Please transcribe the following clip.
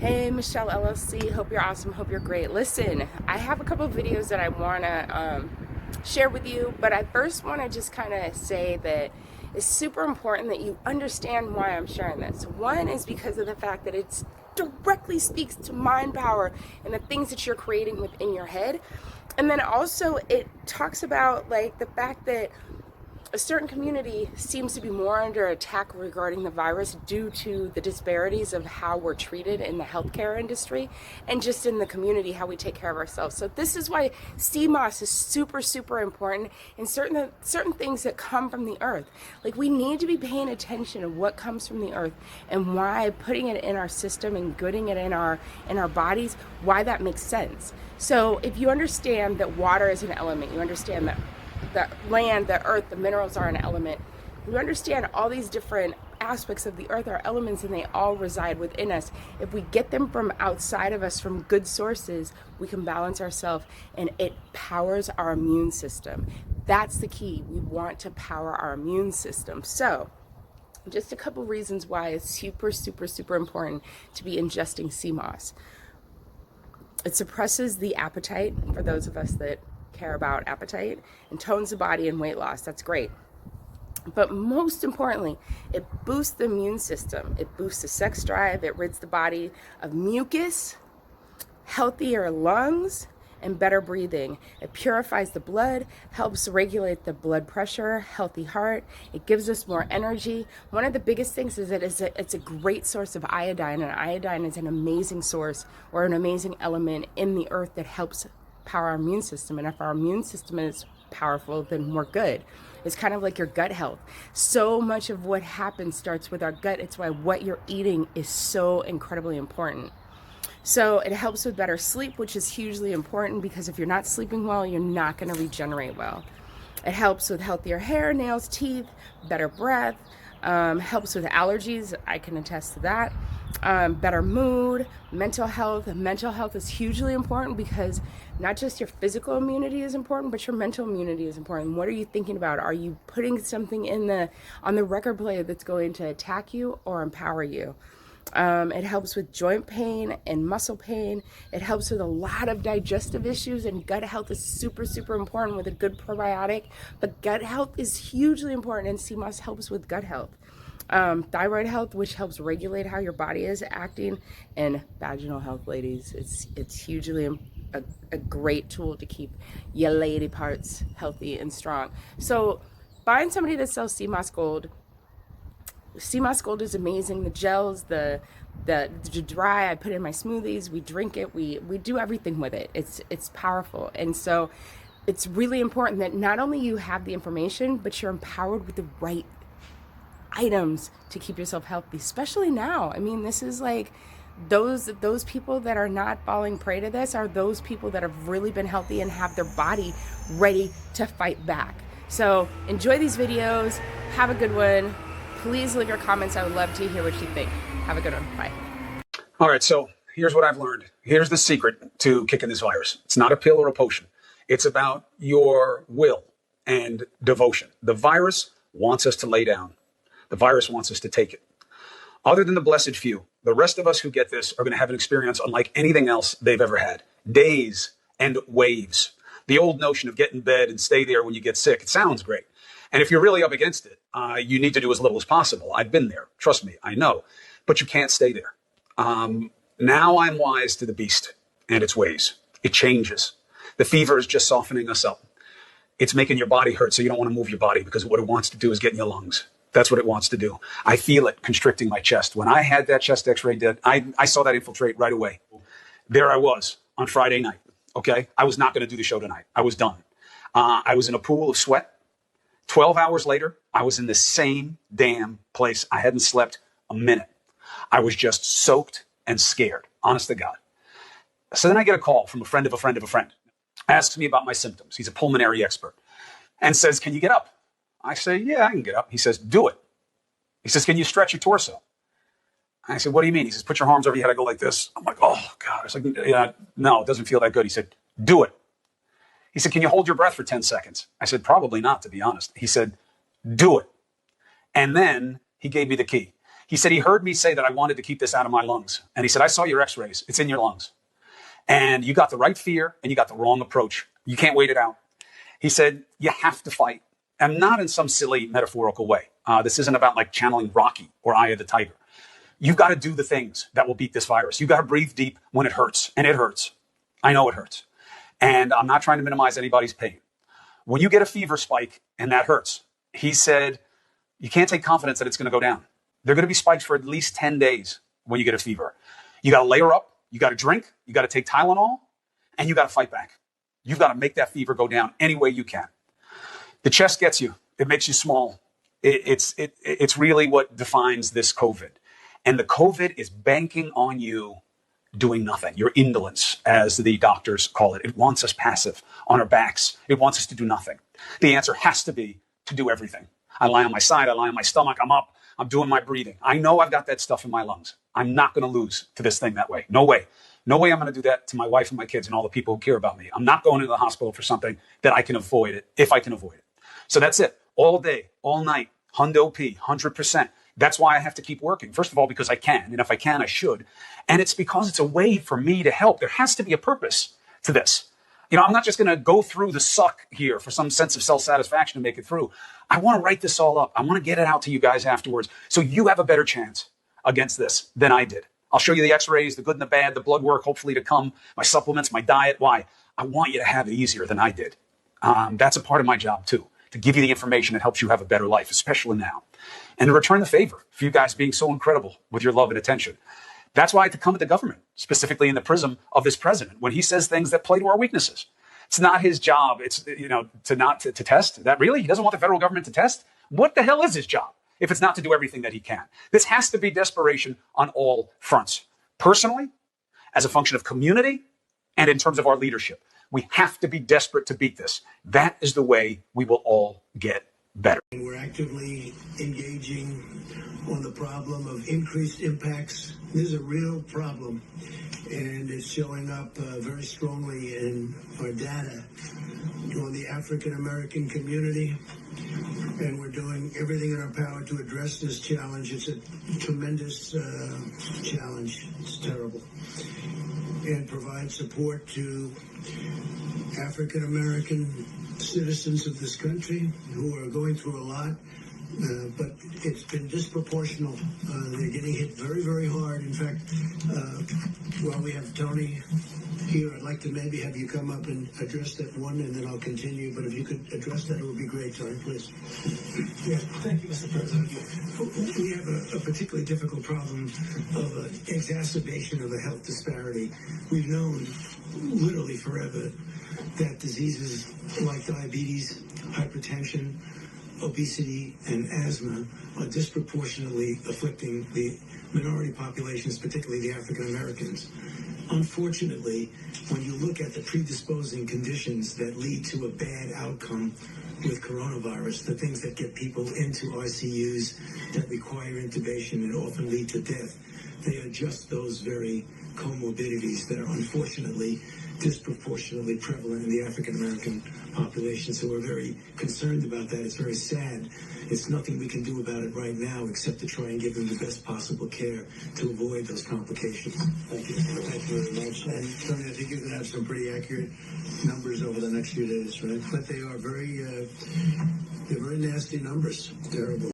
Hey, Michelle LLC. Hope you're awesome. Hope you're great. Listen, I have a couple of videos that I want to share with you, but I first want to just kind of say that it's super important that you understand why I'm sharing this. One is because of the fact that it directly speaks to mind power and the things that you're creating within your head. And then also it talks about like the fact that a certain community seems to be more under attack regarding the virus due to the disparities of how we're treated in the healthcare industry and just in the community, how we take care of ourselves. So this is why CMOS is super, super important in certain things that come from the earth. Like we need to be paying attention to what comes from the earth and why putting it in our system and putting it in our bodies, why that makes sense. So if you understand that water is an element, you understand that the land, the earth, the minerals are an element. You understand all these different aspects of the earth are elements and they all reside within us. If we get them from outside of us, from good sources, we can balance ourselves and it powers our immune system. That's the key. We want to power our immune system. So just a couple reasons why it's super, super, super important to be ingesting CMOS. It suppresses the appetite for those of us that care about appetite and tones the body and weight loss. That's great. But most importantly, it boosts the immune system. It boosts the sex drive. It rids the body of mucus, healthier lungs, and better breathing. It purifies the blood, helps regulate the blood pressure, healthy heart. It gives us more energy. One of the biggest things is that it's a great source of iodine, and iodine is an amazing source or an amazing element in the earth that helps power our immune system. And if our immune system is powerful, then we're good. It's kind of like your gut health. So much of what happens starts with our gut. It's why what you're eating is so incredibly important. So it helps with better sleep, which is hugely important because if you're not sleeping well, you're not going to regenerate well. It helps with healthier hair, nails, teeth, better breath, helps with allergies. I can attest to that. Better mood, mental health. Mental health is hugely important because not just your physical immunity is important, but your mental immunity is important. What are you thinking about? Are you putting something on the record player that's going to attack you or empower you? It helps with joint pain and muscle pain. It helps with a lot of digestive issues, and gut health is super, super important with a good probiotic. But gut health is hugely important, and CMOS helps with gut health. Thyroid health, which helps regulate how your body is acting, and vaginal health, ladies. It's hugely a great tool to keep your lady parts healthy and strong. So find somebody that sells CMOS Gold. CMOS Gold is amazing. The gels, the dry, I put in my smoothies, we drink it, we do everything with it. It's powerful. And so it's really important that not only you have the information, but you're empowered with the right items to keep yourself healthy, especially now. I mean, this is like those people that are not falling prey to this are those people that have really been healthy and have their body ready to fight back. So enjoy these videos. Have a good one. Please leave your comments. I would love to hear what you think. Have a good one. Bye. All right, so here's what I've learned. Here's the secret to kicking this virus. It's not a pill or a potion. It's about your will and devotion. The virus wants us to lay down. The virus wants us to take it. Other than the blessed few, the rest of us who get this are going to have an experience unlike anything else they've ever had. Days and waves. The old notion of get in bed and stay there when you get sick, it sounds great. And if you're really up against it, you need to do as little as possible. I've been there. Trust me, I know. But you can't stay there. Now I'm wise to the beast and its ways. It changes. The fever is just softening us up. It's making your body hurt, so you don't want to move your body because what it wants to do is get in your lungs. That's what it wants to do. I feel it constricting my chest. When I had that chest x-ray done, I saw that infiltrate right away. There I was on Friday night, okay? I was not going to do the show tonight. I was done. I was in a pool of sweat. 12 hours later, I was in the same damn place. I hadn't slept a minute. I was just soaked and scared, honest to God. So then I get a call from a friend of a friend of a friend, asks me about my symptoms. He's a pulmonary expert and says, can you get up? I say, yeah, I can get up. He says, do it. He says, can you stretch your torso? I said, what do you mean? He says, put your arms over your head. I go like this. I'm like, oh, God. I was like, yeah, no, it doesn't feel that good. He said, do it. He said, can you hold your breath for 10 seconds? I said, probably not, to be honest. He said, do it. And then he gave me the key. He said he heard me say that I wanted to keep this out of my lungs. And he said, I saw your x-rays. It's in your lungs. And you got the right fear and you got the wrong approach. You can't wait it out. He said, you have to fight. And not in some silly metaphorical way. This isn't about like channeling Rocky or Eye of the Tiger. You've got to do the things that will beat this virus. You've got to breathe deep when it hurts. And it hurts. I know it hurts. And I'm not trying to minimize anybody's pain. When you get a fever spike and that hurts, he said, you can't take confidence that it's going to go down. They're going to be spikes for at least 10 days when you get a fever. You got to layer up. You got to drink. You got to take Tylenol. And you got to fight back. You've got to make that fever go down any way you can. The chest gets you. It makes you small. It's really what defines this COVID. And the COVID is banking on you doing nothing. Your indolence, as the doctors call it. It wants us passive on our backs. It wants us to do nothing. The answer has to be to do everything. I lie on my side. I lie on my stomach. I'm up. I'm doing my breathing. I know I've got that stuff in my lungs. I'm not going to lose to this thing that way. No way. No way I'm going to do that to my wife and my kids and all the people who care about me. I'm not going to the hospital for something that I can avoid it, if I can avoid it. So that's it. All day, all night, hundo P, 100%. That's why I have to keep working. First of all, because I can. And if I can, I should. And it's because it's a way for me to help. There has to be a purpose to this. I'm not just going to go through the suck here for some sense of self-satisfaction to make it through. I want to write this all up. I want to get it out to you guys afterwards so you have a better chance against this than I did. I'll show you the x-rays, the good and the bad, the blood work, hopefully to come, my supplements, my diet. Why? I want you to have it easier than I did. That's a part of my job too, to give you the information that helps you have a better life, especially now. And to return the favor for you guys being so incredible with your love and attention. That's why I had to come at the government, specifically in the prism of this president, when he says things that play to our weaknesses. It's not his job. It's, to test. That really? He doesn't want the federal government to test? What the hell is his job if it's not to do everything that he can? This has to be desperation on all fronts. Personally, as a function of community, and in terms of our leadership. We have to be desperate to beat this. That is the way we will all get better. We're actively engaging on the problem of increased impacts. This is a real problem, and it's showing up very strongly in our data on the African American community, and we're doing everything in our power to address this challenge. It's a tremendous challenge. It's terrible. And provide support to African American citizens of this country who are going through a lot, but it's been disproportional. They're getting hit very, very hard. In fact, while we have Tony here, I'd like to maybe have you come up and address that one, and then I'll continue. But if you could address that, it would be great, Tony, please. Yeah, thank you, Mr. President. We have a particularly difficult problem of an exacerbation of a health disparity. We've known literally forever that diseases like diabetes, hypertension, obesity, and asthma are disproportionately afflicting the minority populations, particularly the African Americans. Unfortunately, when you look at the predisposing conditions that lead to a bad outcome with coronavirus, the things that get people into ICUs that require intubation and often lead to death, they are just those very comorbidities that are unfortunately disproportionately prevalent in the African American population. So we're very concerned about that. It's very sad. It's nothing we can do about it right now except to try and give them the best possible care to avoid those complications. Thank you. Thank you very much. And Tony, I think you're going to have some pretty accurate numbers over the next few days, right? But they are very, they're very nasty numbers. Terrible.